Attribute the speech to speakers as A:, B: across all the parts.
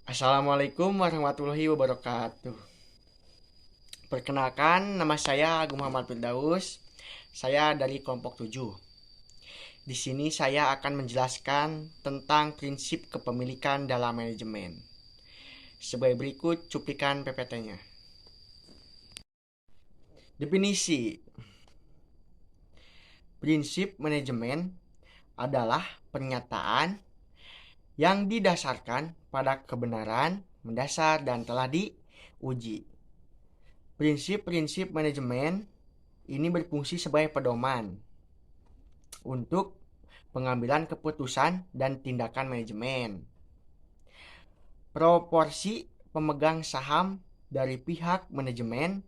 A: Assalamualaikum warahmatullahi wabarakatuh. Perkenalkan, nama saya Agung Muhammad Firdaus. Saya dari kelompok 7. Di sini saya akan menjelaskan tentang prinsip kepemilikan dalam manajemen. Sebagai berikut cuplikan PPT-nya. Definisi. Prinsip manajemen adalah pernyataan yang didasarkan pada kebenaran mendasar dan telah diuji. Prinsip-prinsip manajemen ini berfungsi sebagai pedoman untuk pengambilan keputusan dan tindakan manajemen. Proporsi pemegang saham dari pihak manajemen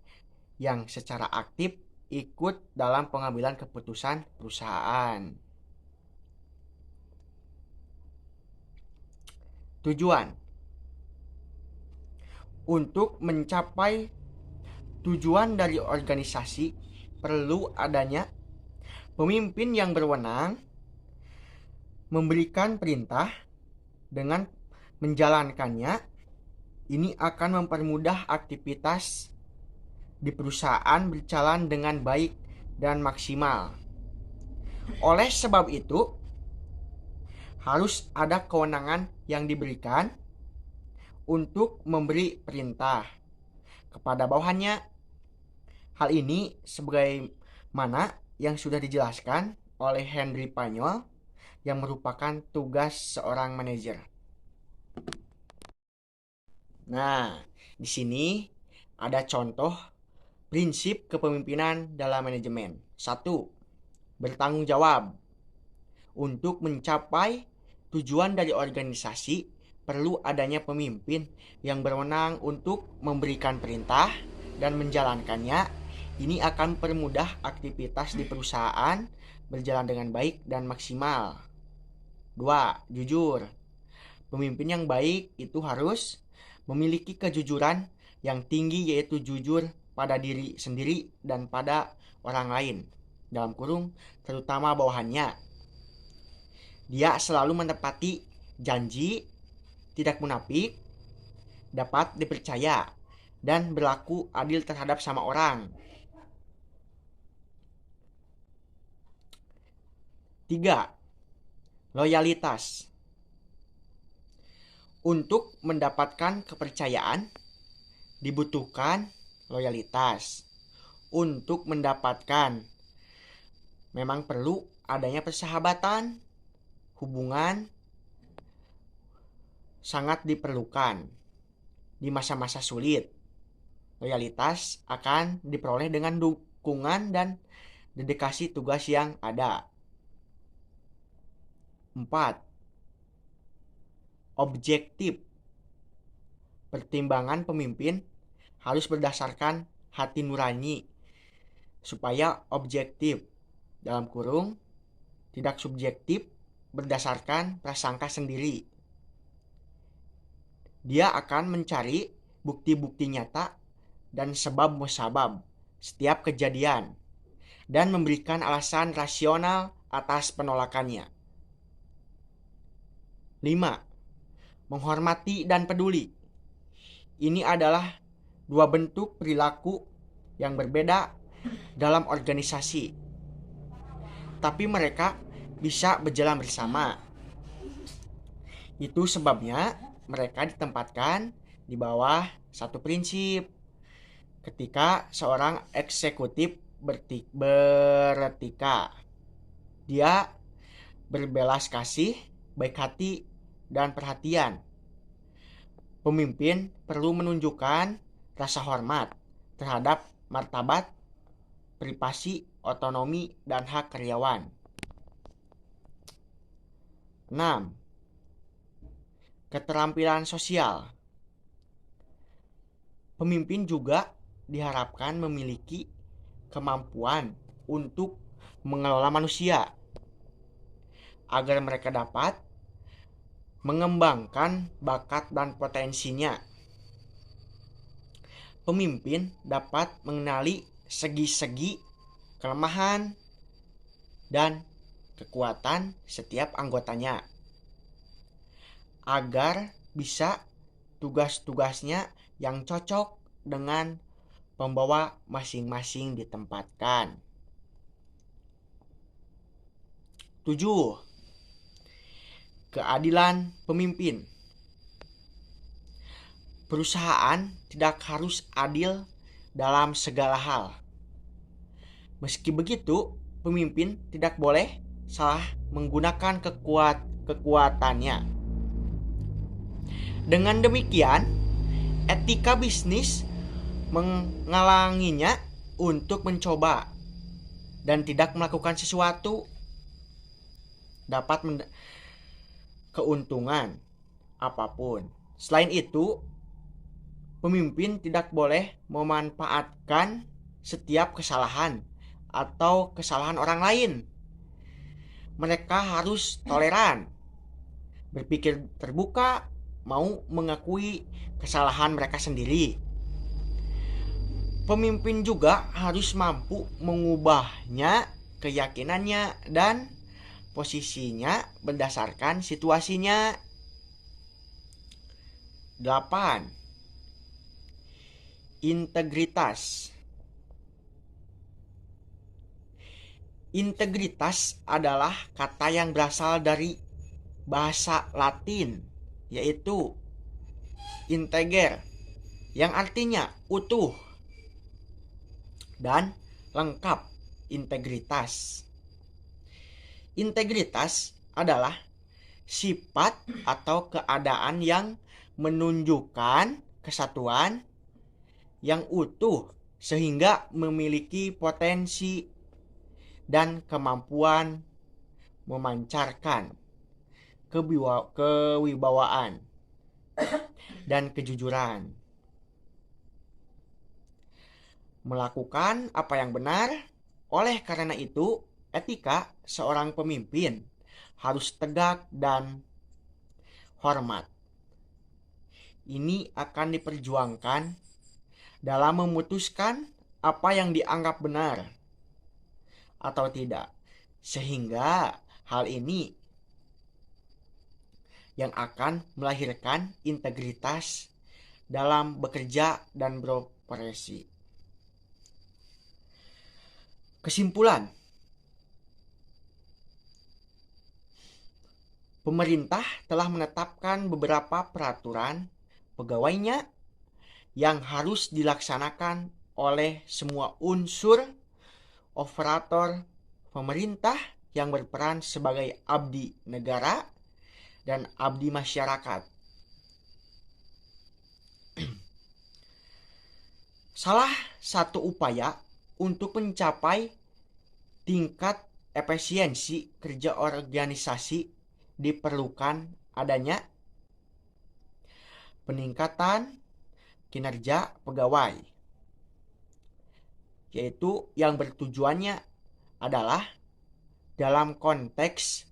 A: yang secara aktif ikut dalam pengambilan keputusan perusahaan. Tujuan. Untuk mencapai tujuan dari organisasi perlu adanya pemimpin yang berwenang memberikan perintah. Dengan menjalankannya, ini akan mempermudah aktivitas di perusahaan berjalan dengan baik dan maksimal. Oleh sebab itu, harus ada kewenangan yang diberikan untuk memberi perintah kepada bawahannya. Hal ini sebagaimana yang sudah dijelaskan oleh Henry Panyol yang merupakan tugas seorang manajer. Nah, di sini ada contoh prinsip kepemimpinan dalam manajemen. 1. Bertanggung jawab. Untuk mencapai tujuan dari organisasi, perlu adanya pemimpin yang berwenang untuk memberikan perintah dan menjalankannya. Ini akan mempermudah aktivitas di perusahaan berjalan dengan baik dan maksimal. 2. Jujur. Pemimpin yang baik itu harus memiliki kejujuran yang tinggi, yaitu jujur pada diri sendiri dan pada orang lain, dalam kurung terutama bawahannya. Dia selalu menepati janji, tidak munafik, dapat dipercaya, dan berlaku adil terhadap sama orang. 3. Loyalitas. Untuk mendapatkan kepercayaan dibutuhkan loyalitas. Untuk mendapatkan memang perlu adanya persahabatan, hubungan sangat diperlukan di masa-masa sulit. Loyalitas akan diperoleh dengan dukungan dan dedikasi tugas yang ada. 4. Objektif. Pertimbangan pemimpin harus berdasarkan hati nurani supaya objektif, dalam kurung tidak subjektif berdasarkan prasangka sendiri. Dia akan mencari bukti-bukti nyata dan sebab musabab setiap kejadian dan memberikan alasan rasional atas penolakannya. 5. Menghormati dan peduli. Ini adalah dua bentuk perilaku yang berbeda dalam organisasi, tapi mereka bisa berjalan bersama. Itu sebabnya mereka ditempatkan di bawah satu prinsip. Ketika seorang eksekutif beretika, dia berbelas kasih, baik hati, dan perhatian. Pemimpin perlu menunjukkan rasa hormat terhadap martabat, privasi, otonomi, dan hak karyawan. 6. Keterampilan sosial. Pemimpin juga diharapkan memiliki kemampuan untuk mengelola manusia agar mereka dapat mengembangkan bakat dan potensinya. Pemimpin dapat mengenali segi-segi kelemahan dan kekuatan setiap anggotanya agar bisa tugas-tugasnya yang cocok dengan pembawa masing-masing ditempatkan. 7. Keadilan pemimpin. Perusahaan tidak harus adil dalam segala hal. Meski begitu, pemimpin tidak boleh salah menggunakan kekuatannya. Dengan demikian, etika bisnis menghalanginya untuk mencoba dan tidak melakukan sesuatu dapat keuntungan apapun. Selain itu, pemimpin tidak boleh memanfaatkan setiap kesalahan atau kesalahan orang lain. Mereka harus toleran, berpikir terbuka, mau mengakui kesalahan mereka sendiri. Pemimpin juga harus mampu mengubahnya, keyakinannya, dan posisinya berdasarkan situasinya. 8. Integritas. Integritas adalah kata yang berasal dari bahasa Latin, yaitu integer, yang artinya utuh dan lengkap. Integritas. Integritas adalah sifat atau keadaan yang menunjukkan kesatuan yang utuh sehingga memiliki potensi dan kemampuan memancarkan kewibawaan dan kejujuran. Melakukan apa yang benar. Oleh karena itu, etika seorang pemimpin harus tegak dan hormat. Ini akan diperjuangkan dalam memutuskan apa yang dianggap benar atau tidak, sehingga hal ini yang akan melahirkan integritas dalam bekerja dan beroperasi. Kesimpulan, pemerintah telah menetapkan beberapa peraturan pegawainya yang harus dilaksanakan oleh semua unsur operator pemerintah yang berperan sebagai abdi negara dan abdi masyarakat. Salah satu upaya untuk mencapai tingkat efisiensi kerja organisasi diperlukan adanya peningkatan kinerja pegawai, yaitu yang bertujuannya adalah dalam konteks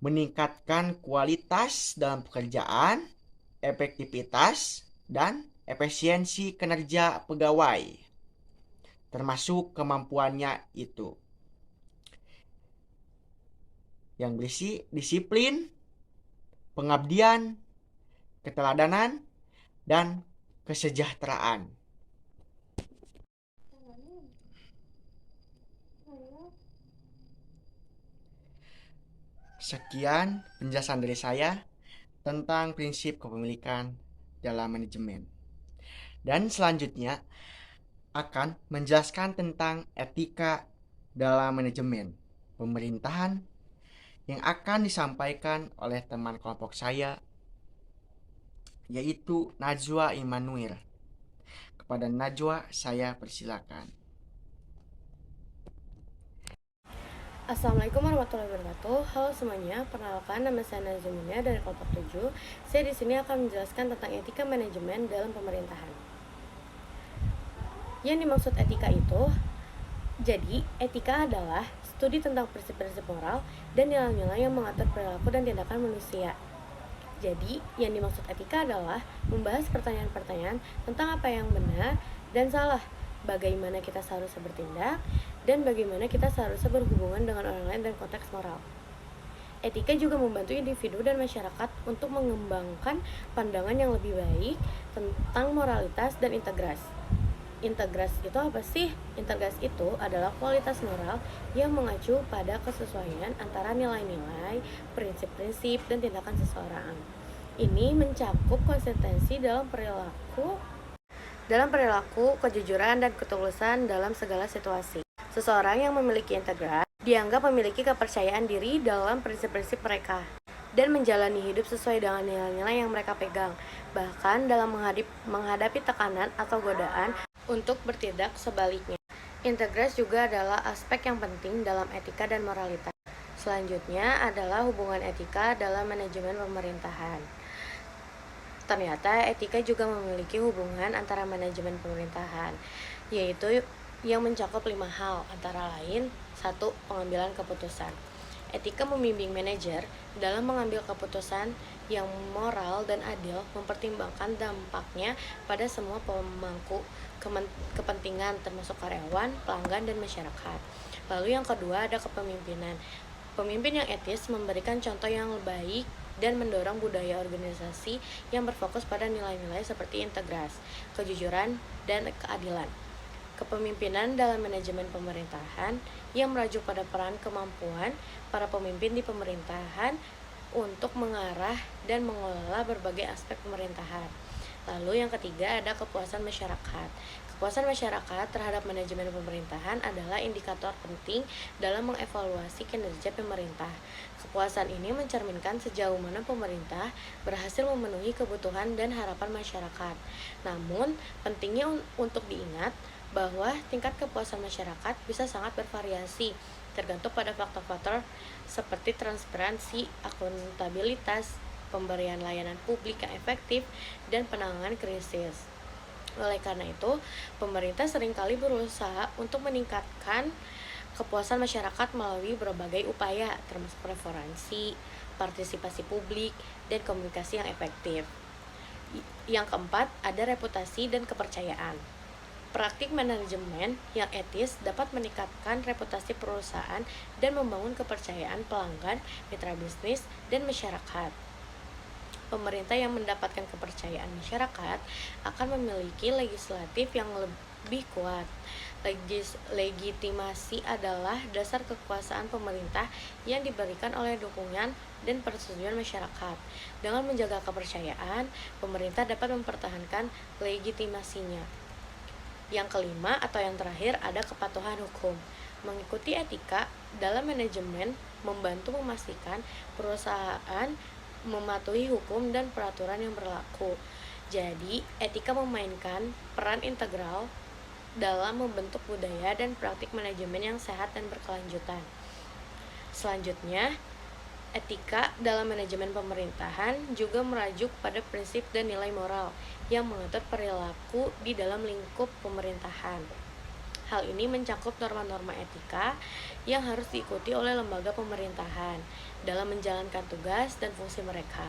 A: meningkatkan kualitas dalam pekerjaan, efektivitas, dan efisiensi kinerja pegawai, termasuk kemampuannya itu, yang berisi disiplin, pengabdian, keteladanan, dan kesejahteraan. Sekian penjelasan dari saya tentang prinsip kepemilikan dalam manajemen. Dan selanjutnya akan menjelaskan tentang etika dalam manajemen pemerintahan yang akan disampaikan oleh teman kelompok saya, yaitu Najwa Immanuel. Kepada Najwa saya persilakan.
B: Assalamualaikum warahmatullahi wabarakatuh. Halo semuanya, perkenalkan nama saya Najwa Immanuel dari kelompok 7. Saya di sini akan menjelaskan tentang etika manajemen dalam pemerintahan. Yang dimaksud etika itu, jadi etika adalah studi tentang prinsip-prinsip moral dan nilai-nilai yang mengatur perilaku dan tindakan manusia. Jadi, yang dimaksud etika adalah membahas pertanyaan-pertanyaan tentang apa yang benar dan salah, bagaimana kita seharusnya bertindak, dan bagaimana kita seharusnya berhubungan dengan orang lain dan konteks moral. Etika juga membantu individu dan masyarakat untuk mengembangkan pandangan yang lebih baik tentang moralitas dan integras. Integras itu apa sih? Integras itu adalah kualitas moral yang mengacu pada kesesuaian antara nilai-nilai, prinsip-prinsip, dan tindakan seseorang. Ini mencakup konsistensi dalam perilaku, kejujuran, dan ketulusan dalam segala situasi. Seseorang yang memiliki integritas dianggap memiliki kepercayaan diri dalam prinsip-prinsip mereka dan menjalani hidup sesuai dengan nilai-nilai yang mereka pegang, bahkan dalam menghadapi tekanan atau godaan untuk bertindak sebaliknya. Integritas juga adalah aspek yang penting dalam etika dan moralitas. Selanjutnya adalah hubungan etika dalam manajemen pemerintahan. Ternyata etika juga memiliki hubungan antara manajemen pemerintahan, yaitu yang mencakup 5 hal, antara lain 1. Pengambilan keputusan. Etika membimbing manajer dalam mengambil keputusan yang moral dan adil, mempertimbangkan dampaknya pada semua pemangku kepentingan termasuk karyawan, pelanggan, dan masyarakat. Lalu yang kedua ada kepemimpinan. Pemimpin yang etis memberikan contoh yang baik dan mendorong budaya organisasi yang berfokus pada nilai-nilai seperti integritas, kejujuran, dan keadilan. Kepemimpinan dalam manajemen pemerintahan yang merujuk pada peran kemampuan para pemimpin di pemerintahan untuk mengarah dan mengelola berbagai aspek pemerintahan. Lalu yang ketiga ada kepuasan masyarakat. Kepuasan masyarakat terhadap manajemen pemerintahan adalah indikator penting dalam mengevaluasi kinerja pemerintah. Kepuasan ini mencerminkan sejauh mana pemerintah berhasil memenuhi kebutuhan dan harapan masyarakat. Namun, pentingnya untuk diingat bahwa tingkat kepuasan masyarakat bisa sangat bervariasi, tergantung pada faktor-faktor seperti transparansi, akuntabilitas, pemberian layanan publik yang efektif, dan penanganan krisis. Oleh karena itu, pemerintah seringkali berusaha untuk meningkatkan kepuasan masyarakat melalui berbagai upaya, termasuk preferensi, partisipasi publik, dan komunikasi yang efektif. Yang keempat, ada reputasi dan kepercayaan. Praktik manajemen yang etis dapat meningkatkan reputasi perusahaan dan membangun kepercayaan pelanggan, mitra bisnis, dan masyarakat. Pemerintah yang mendapatkan kepercayaan masyarakat akan memiliki legislatif yang lebih kuat. Legitimasi adalah dasar kekuasaan pemerintah yang diberikan oleh dukungan dan persetujuan masyarakat. Dengan menjaga kepercayaan, pemerintah dapat mempertahankan legitimasinya. Yang kelima atau yang terakhir ada kepatuhan hukum. Mengikuti etika dalam manajemen membantu memastikan perusahaan mematuhi hukum dan peraturan yang berlaku. Jadi, etika memainkan peran integral dalam membentuk budaya dan praktik manajemen yang sehat dan berkelanjutan. Selanjutnya, etika dalam manajemen pemerintahan juga merujuk pada prinsip dan nilai moral yang mengatur perilaku di dalam lingkup pemerintahan. Hal ini mencakup norma-norma etika yang harus diikuti oleh lembaga pemerintahan dalam menjalankan tugas dan fungsi mereka.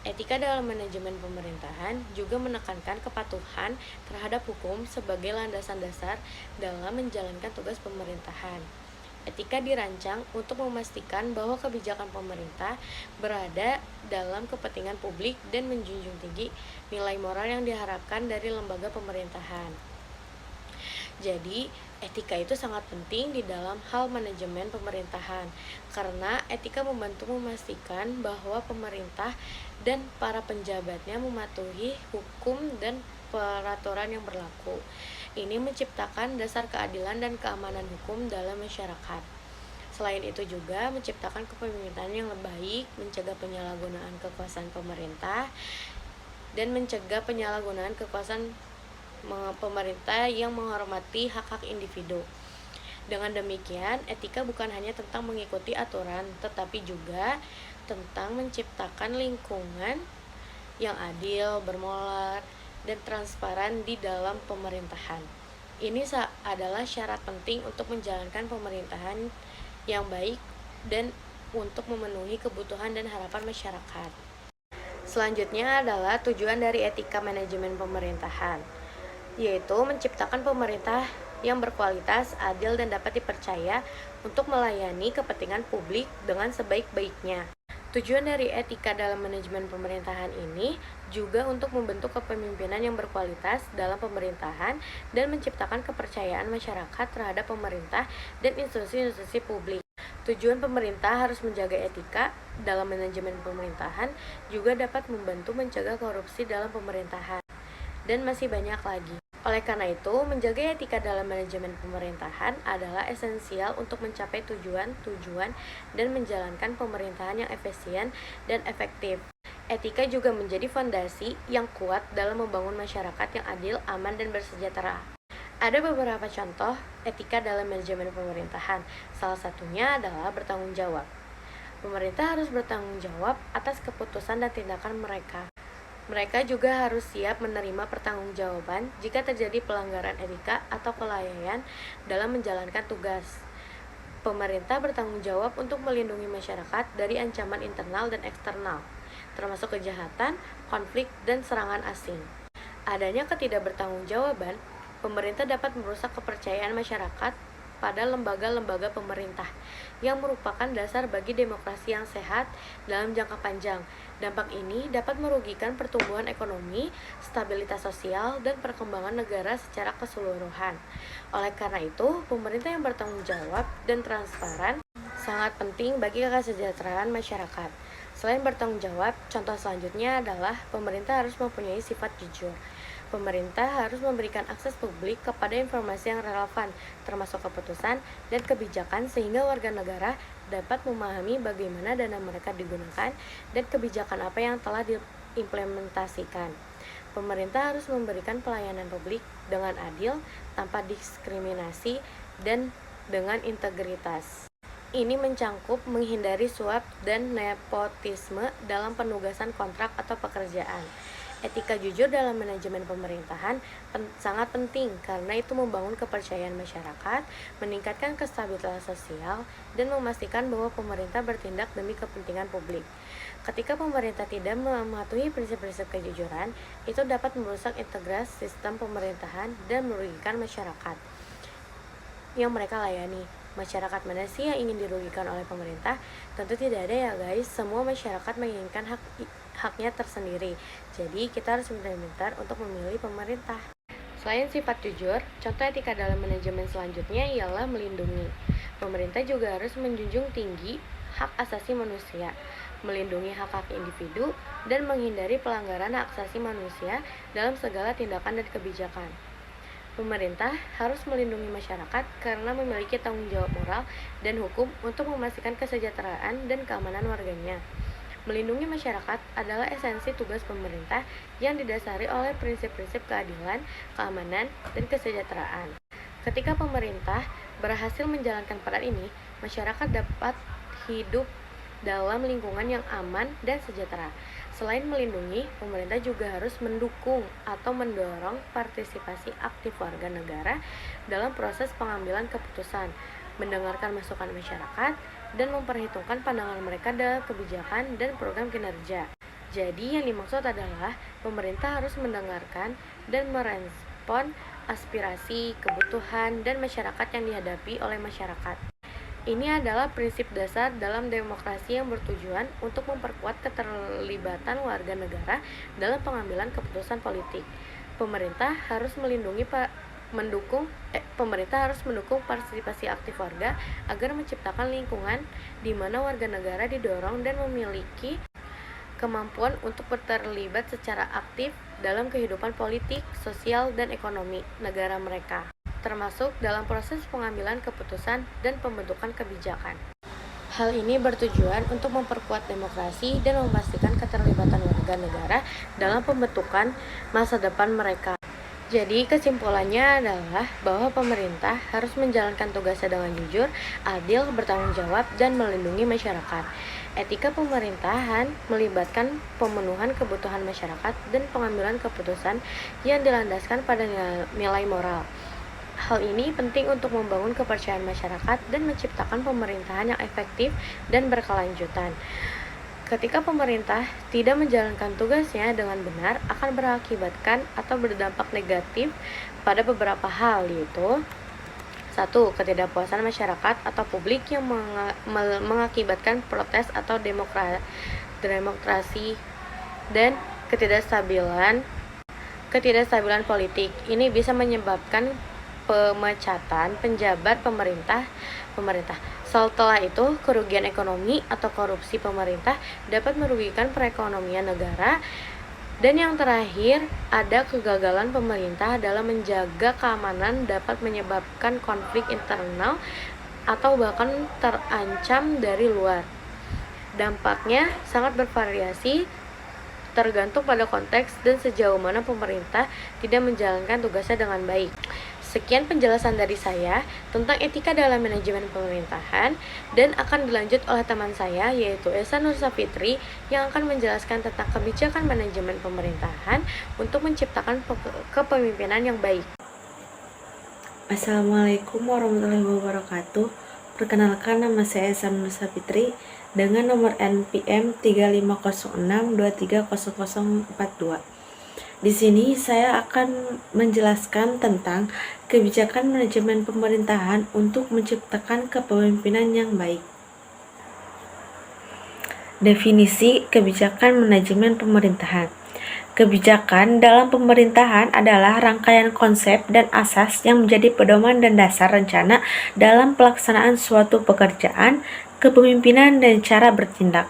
B: Etika dalam manajemen pemerintahan juga menekankan kepatuhan terhadap hukum sebagai landasan dasar dalam menjalankan tugas pemerintahan. Etika dirancang untuk memastikan bahwa kebijakan pemerintah berada dalam kepentingan publik dan menjunjung tinggi nilai moral yang diharapkan dari lembaga pemerintahan. Jadi, etika itu sangat penting di dalam hal manajemen pemerintahan karena etika membantu memastikan bahwa pemerintah dan para penjabatnya mematuhi hukum dan peraturan yang berlaku. Ini menciptakan dasar keadilan dan keamanan hukum dalam masyarakat. Selain itu juga menciptakan kepemimpinan yang lebih baik, mencegah penyalahgunaan kekuasaan pemerintah, dan mencegah penyalahgunaan kekuasaan pemerintah yang menghormati hak-hak individu. Dengan demikian, etika bukan hanya tentang mengikuti aturan, tetapi juga tentang menciptakan lingkungan yang adil, bermoral, dan transparan di dalam pemerintahan. Ini adalah syarat penting untuk menjalankan pemerintahan yang baik dan untuk memenuhi kebutuhan dan harapan masyarakat. Selanjutnya adalah tujuan dari etika manajemen pemerintahan, yaitu menciptakan pemerintah yang berkualitas, adil, dan dapat dipercaya untuk melayani kepentingan publik dengan sebaik-baiknya. Tujuan dari etika dalam manajemen pemerintahan ini juga untuk membentuk kepemimpinan yang berkualitas dalam pemerintahan dan menciptakan kepercayaan masyarakat terhadap pemerintah dan institusi-institusi publik. Tujuan pemerintah harus menjaga etika dalam manajemen pemerintahan juga dapat membantu mencegah korupsi dalam pemerintahan. Dan masih banyak lagi. Oleh karena itu, menjaga etika dalam manajemen pemerintahan adalah esensial untuk mencapai tujuan-tujuan dan menjalankan pemerintahan yang efisien dan efektif. Etika juga menjadi fondasi yang kuat dalam membangun masyarakat yang adil, aman, dan bersejahtera. Ada beberapa contoh etika dalam manajemen pemerintahan. Salah satunya adalah bertanggung jawab. Pemerintah harus bertanggung jawab atas keputusan dan tindakan mereka. Mereka juga harus siap menerima pertanggungjawaban jika terjadi pelanggaran etika atau kelalaian dalam menjalankan tugas. Pemerintah bertanggung jawab untuk melindungi masyarakat dari ancaman internal dan eksternal, termasuk kejahatan, konflik, dan serangan asing. Adanya ketidakbertanggungjawaban, pemerintah dapat merusak kepercayaan masyarakat pada lembaga-lembaga pemerintah yang merupakan dasar bagi demokrasi yang sehat dalam jangka panjang. Dampak ini dapat merugikan pertumbuhan ekonomi, stabilitas sosial, dan perkembangan negara secara keseluruhan. Oleh karena itu, pemerintah yang bertanggung jawab dan transparan sangat penting bagi kesejahteraan masyarakat. Selain bertanggung jawab, contoh selanjutnya adalah pemerintah harus mempunyai sifat jujur. Pemerintah harus memberikan akses publik kepada informasi yang relevan, termasuk keputusan dan kebijakan sehingga warga negara dapat memahami bagaimana dana mereka digunakan dan kebijakan apa yang telah diimplementasikan. Pemerintah harus memberikan pelayanan publik dengan adil, tanpa diskriminasi, dan dengan integritas. Ini mencangkup menghindari suap dan nepotisme dalam penugasan kontrak atau pekerjaan. Etika jujur dalam manajemen pemerintahan sangat penting karena itu membangun kepercayaan masyarakat, meningkatkan kestabilitas sosial, dan memastikan bahwa pemerintah bertindak demi kepentingan publik. Ketika pemerintah tidak mematuhi prinsip-prinsip kejujuran, itu dapat merusak integritas sistem pemerintahan dan merugikan masyarakat yang mereka layani. Masyarakat mana sih yang ingin dirugikan oleh pemerintah? Tentu tidak ada ya guys, semua masyarakat menginginkan haknya tersendiri. Jadi kita harus pintar-pintar untuk memilih pemerintah. Selain sifat jujur, contoh etika dalam manajemen selanjutnya ialah melindungi. Pemerintah juga harus menjunjung tinggi hak asasi manusia, melindungi hak-hak individu, dan menghindari pelanggaran hak asasi manusia dalam segala tindakan dan kebijakan. Pemerintah harus melindungi masyarakat karena memiliki tanggung jawab moral dan hukum untuk memastikan kesejahteraan dan keamanan warganya. Melindungi masyarakat adalah esensi tugas pemerintah yang didasari oleh prinsip-prinsip keadilan, keamanan, dan kesejahteraan. Ketika pemerintah berhasil menjalankan peran ini, masyarakat dapat hidup dalam lingkungan yang aman dan sejahtera. Selain melindungi, pemerintah juga harus mendukung atau mendorong partisipasi aktif warga negara dalam proses pengambilan keputusan, mendengarkan masukan masyarakat, dan memperhitungkan pandangan mereka dalam kebijakan dan program kinerja. Jadi yang dimaksud adalah pemerintah harus mendengarkan dan merespon aspirasi, kebutuhan, dan masyarakat yang dihadapi oleh masyarakat. Ini adalah prinsip dasar dalam demokrasi yang bertujuan untuk memperkuat keterlibatan warga negara dalam pengambilan keputusan politik. Pemerintah harus mendukung partisipasi aktif warga agar menciptakan lingkungan di mana warga negara didorong dan memiliki kemampuan untuk terlibat secara aktif dalam kehidupan politik, sosial, dan ekonomi negara mereka, termasuk dalam proses pengambilan keputusan dan pembentukan kebijakan. Hal ini bertujuan untuk memperkuat demokrasi dan memastikan keterlibatan warga negara dalam pembentukan masa depan mereka. Jadi kesimpulannya adalah bahwa pemerintah harus menjalankan tugasnya dengan jujur, adil, bertanggung jawab, dan melindungi masyarakat. Etika pemerintahan melibatkan pemenuhan kebutuhan masyarakat dan pengambilan keputusan yang dilandaskan pada nilai moral. Hal ini penting untuk membangun kepercayaan masyarakat dan menciptakan pemerintahan yang efektif dan berkelanjutan. Ketika pemerintah tidak menjalankan tugasnya dengan benar, akan berakibatkan atau berdampak negatif pada beberapa hal, yaitu 1. Ketidakpuasan masyarakat atau publik yang mengakibatkan protes atau demonstrasi dan ketidakstabilan politik. Ini bisa menyebabkan pemecatan penjabat pemerintah. Setelah itu, kerugian ekonomi atau korupsi pemerintah dapat merugikan perekonomian negara. Dan yang terakhir, ada kegagalan pemerintah dalam menjaga keamanan dapat menyebabkan konflik internal atau bahkan terancam dari luar. Dampaknya sangat bervariasi tergantung pada konteks dan sejauh mana pemerintah tidak menjalankan tugasnya dengan baik. Sekian penjelasan dari saya tentang etika dalam manajemen pemerintahan dan akan dilanjut oleh teman saya yaitu Esa Nursafitri yang akan menjelaskan tentang kebijakan manajemen pemerintahan untuk menciptakan kepemimpinan yang baik.
C: Assalamualaikum warahmatullahi wabarakatuh. Perkenalkan, nama saya Esa Nursafitri dengan nomor NPM 3506230042. Di sini saya akan menjelaskan tentang kebijakan manajemen pemerintahan untuk menciptakan kepemimpinan yang baik. Definisi kebijakan manajemen pemerintahan. Kebijakan dalam pemerintahan adalah rangkaian konsep dan asas yang menjadi pedoman dan dasar rencana dalam pelaksanaan suatu pekerjaan, kepemimpinan, dan cara bertindak.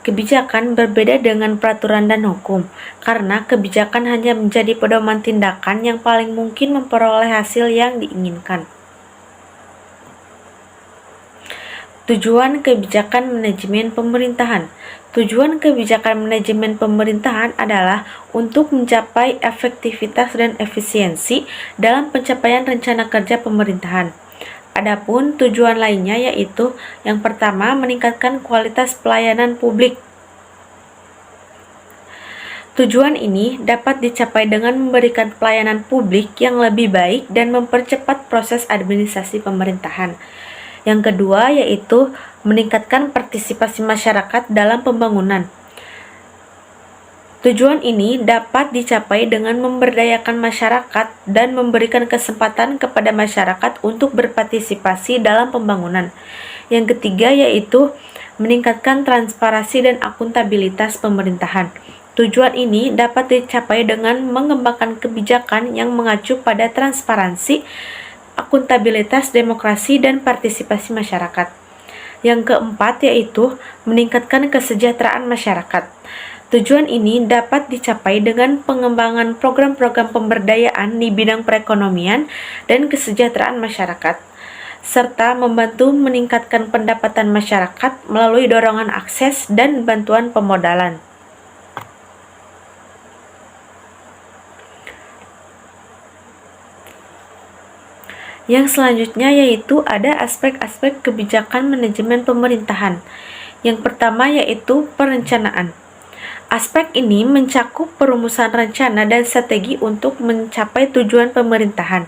C: Kebijakan berbeda dengan peraturan dan hukum, karena kebijakan hanya menjadi pedoman tindakan yang paling mungkin memperoleh hasil yang diinginkan. Tujuan kebijakan manajemen pemerintahan. Tujuan kebijakan manajemen pemerintahan adalah untuk mencapai efektivitas dan efisiensi dalam pencapaian rencana kerja pemerintahan. Adapun tujuan lainnya yaitu yang pertama, meningkatkan kualitas pelayanan publik. Tujuan ini dapat dicapai dengan memberikan pelayanan publik yang lebih baik dan mempercepat proses administrasi pemerintahan. Yang kedua yaitu meningkatkan partisipasi masyarakat dalam pembangunan. Tujuan ini dapat dicapai dengan memberdayakan masyarakat dan memberikan kesempatan kepada masyarakat untuk berpartisipasi dalam pembangunan. Yang ketiga yaitu meningkatkan transparansi dan akuntabilitas pemerintahan. Tujuan ini dapat dicapai dengan mengembangkan kebijakan yang mengacu pada transparansi, akuntabilitas, demokrasi, dan partisipasi masyarakat. Yang keempat yaitu meningkatkan kesejahteraan masyarakat. Tujuan ini dapat dicapai dengan pengembangan program-program pemberdayaan di bidang perekonomian dan kesejahteraan masyarakat, serta membantu meningkatkan pendapatan masyarakat melalui dorongan akses dan bantuan pemodalan. Yang selanjutnya yaitu ada aspek-aspek kebijakan manajemen pemerintahan. Yang pertama yaitu perencanaan. Aspek ini mencakup perumusan rencana dan strategi untuk mencapai tujuan pemerintahan.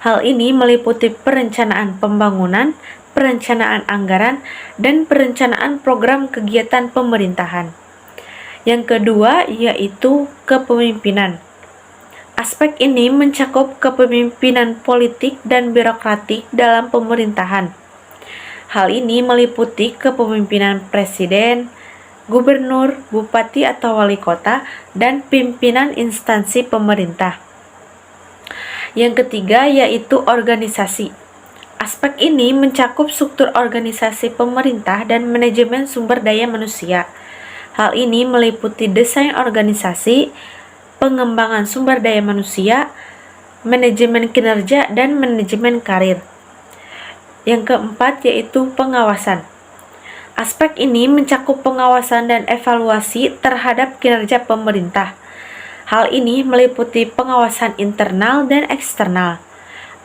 C: Hal ini meliputi perencanaan pembangunan, perencanaan anggaran, dan perencanaan program kegiatan pemerintahan. Yang kedua yaitu kepemimpinan. Aspek ini mencakup kepemimpinan politik dan birokratik dalam pemerintahan. Hal ini meliputi kepemimpinan presiden, gubernur, bupati atau wali kota, dan pimpinan instansi pemerintah. Yang ketiga yaitu organisasi. Aspek ini mencakup struktur organisasi pemerintah dan manajemen sumber daya manusia. Hal ini meliputi desain organisasi, pengembangan sumber daya manusia, manajemen kinerja, dan manajemen karir. Yang keempat yaitu pengawasan. Aspek ini mencakup pengawasan dan evaluasi terhadap kinerja pemerintah. Hal ini meliputi pengawasan internal dan eksternal,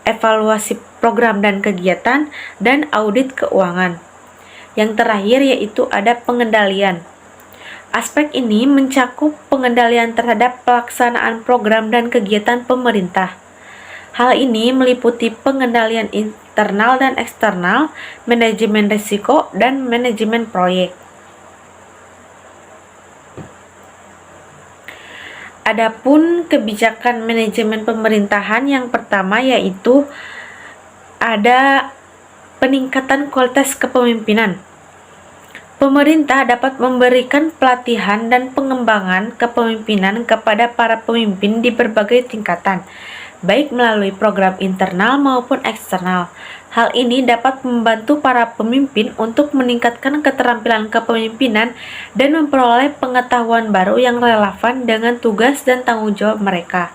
C: evaluasi program dan kegiatan, dan audit keuangan. Yang terakhir yaitu ada pengendalian. Aspek ini mencakup pengendalian terhadap pelaksanaan program dan kegiatan pemerintah. Hal ini meliputi pengendalian internal dan eksternal, manajemen risiko, dan manajemen proyek. Adapun kebijakan manajemen pemerintahan yang pertama yaitu ada peningkatan kualitas kepemimpinan. Pemerintah dapat memberikan pelatihan dan pengembangan kepemimpinan kepada para pemimpin di berbagai tingkatan, baik melalui program internal maupun eksternal. Hal ini dapat membantu para pemimpin untuk meningkatkan keterampilan kepemimpinan dan memperoleh pengetahuan baru yang relevan dengan tugas dan tanggung jawab mereka.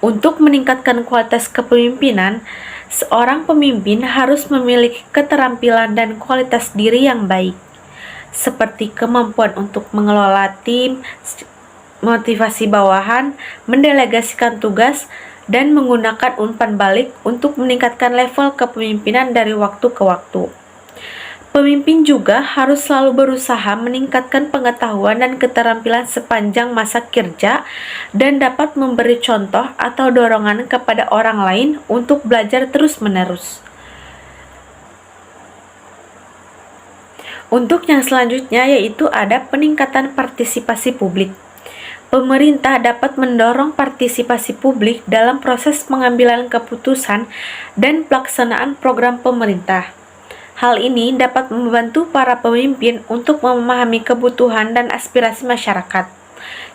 C: Untuk meningkatkan kualitas kepemimpinan, seorang pemimpin harus memiliki keterampilan dan kualitas diri yang baik, seperti kemampuan untuk mengelola tim, motivasi bawahan, mendelegasikan tugas, dan menggunakan umpan balik untuk meningkatkan level kepemimpinan dari waktu ke waktu. Pemimpin juga harus selalu berusaha meningkatkan pengetahuan dan keterampilan sepanjang masa kerja dan dapat memberi contoh atau dorongan kepada orang lain untuk belajar terus-menerus. Untuk yang selanjutnya yaitu ada peningkatan partisipasi publik. Pemerintah dapat mendorong partisipasi publik dalam proses pengambilan keputusan dan pelaksanaan program pemerintah. Hal ini dapat membantu para pemimpin untuk memahami kebutuhan dan aspirasi masyarakat,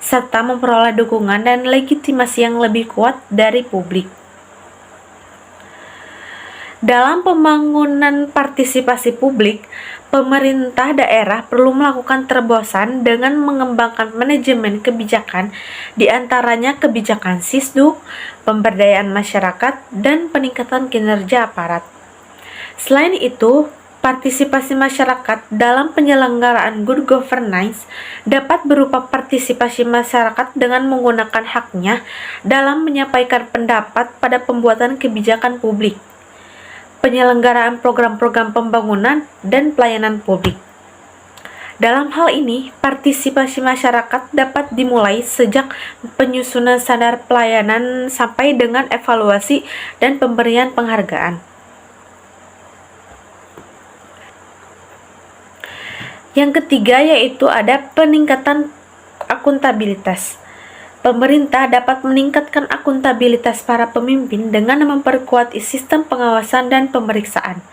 C: serta memperoleh dukungan dan legitimasi yang lebih kuat dari publik. Dalam pembangunan partisipasi publik, pemerintah daerah perlu melakukan terobosan dengan mengembangkan manajemen kebijakan, di antaranya kebijakan Sisduk, pemberdayaan masyarakat, dan peningkatan kinerja aparat. Selain itu, partisipasi masyarakat dalam penyelenggaraan good governance dapat berupa partisipasi masyarakat dengan menggunakan haknya dalam menyampaikan pendapat pada pembuatan kebijakan publik, penyelenggaraan program-program pembangunan, dan pelayanan publik. Dalam hal ini, partisipasi masyarakat dapat dimulai sejak penyusunan standar pelayanan sampai dengan evaluasi dan pemberian penghargaan. Yang ketiga yaitu ada peningkatan akuntabilitas. Pemerintah dapat meningkatkan akuntabilitas para pemimpin dengan memperkuat sistem pengawasan dan pemeriksaan,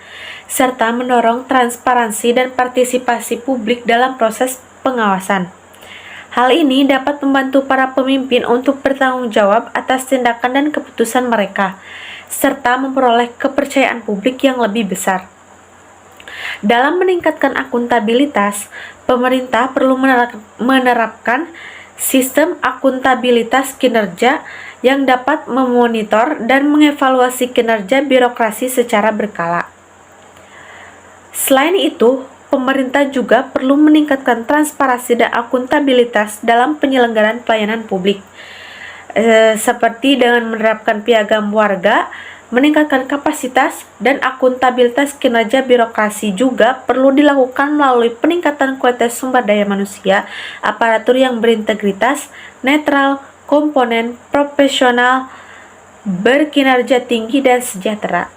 C: serta mendorong transparansi dan partisipasi publik dalam proses pengawasan. Hal ini dapat membantu para pemimpin untuk bertanggung jawab atas tindakan dan keputusan mereka, serta memperoleh kepercayaan publik yang lebih besar. Dalam meningkatkan akuntabilitas, pemerintah perlu menerapkan sistem akuntabilitas kinerja yang dapat memonitor dan mengevaluasi kinerja birokrasi secara berkala. Selain itu, pemerintah juga perlu meningkatkan transparansi dan akuntabilitas dalam penyelenggaraan pelayanan publik, seperti dengan menerapkan piagam warga, meningkatkan kapasitas dan akuntabilitas kinerja birokrasi juga perlu dilakukan melalui peningkatan kualitas sumber daya manusia, aparatur yang berintegritas, netral, komponen, profesional, berkinerja tinggi, dan sejahtera.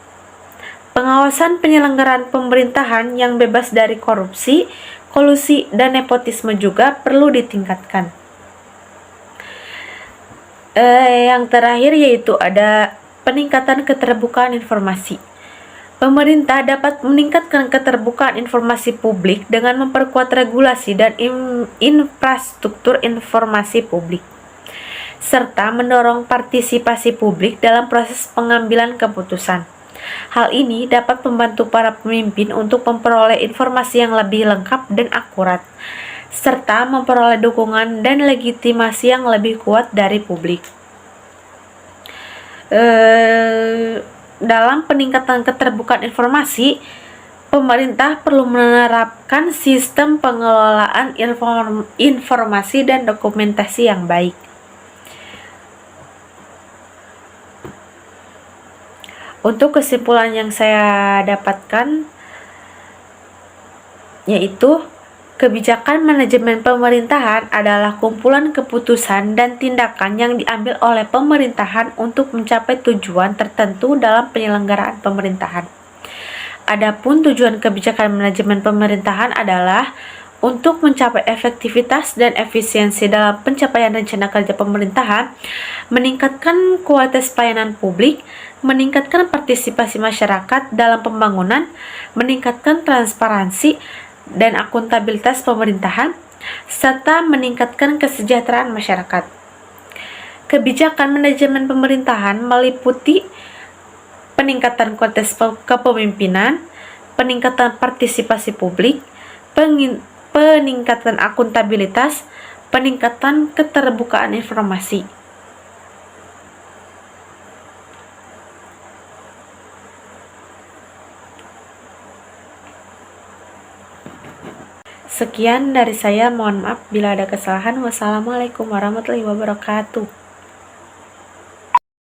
C: Pengawasan penyelenggaraan pemerintahan yang bebas dari korupsi, kolusi, dan nepotisme juga perlu ditingkatkan. Yang terakhir yaitu ada peningkatan keterbukaan informasi. Pemerintah dapat meningkatkan keterbukaan informasi publik dengan memperkuat regulasi dan infrastruktur informasi publik, serta mendorong partisipasi publik dalam proses pengambilan keputusan. Hal ini dapat membantu para pemimpin untuk memperoleh informasi yang lebih lengkap dan akurat, serta memperoleh dukungan dan legitimasi yang lebih kuat dari publik. Dalam peningkatan keterbukaan informasi, pemerintah perlu menerapkan sistem pengelolaan informasi dan dokumentasi yang baik. Untuk kesimpulan yang saya dapatkan yaitu kebijakan manajemen pemerintahan adalah kumpulan keputusan dan tindakan yang diambil oleh pemerintahan untuk mencapai tujuan tertentu dalam penyelenggaraan pemerintahan. Adapun tujuan kebijakan manajemen pemerintahan adalah untuk mencapai efektivitas dan efisiensi dalam pencapaian rencana kerja pemerintahan, meningkatkan kualitas pelayanan publik, meningkatkan partisipasi masyarakat dalam pembangunan, meningkatkan transparansi dan akuntabilitas pemerintahan, serta meningkatkan kesejahteraan masyarakat. Kebijakan manajemen pemerintahan meliputi peningkatan kualitas kepemimpinan, peningkatan partisipasi publik, peningkatan akuntabilitas, peningkatan keterbukaan informasi. Sekian dari saya, mohon maaf bila ada kesalahan. Wassalamualaikum warahmatullahi wabarakatuh.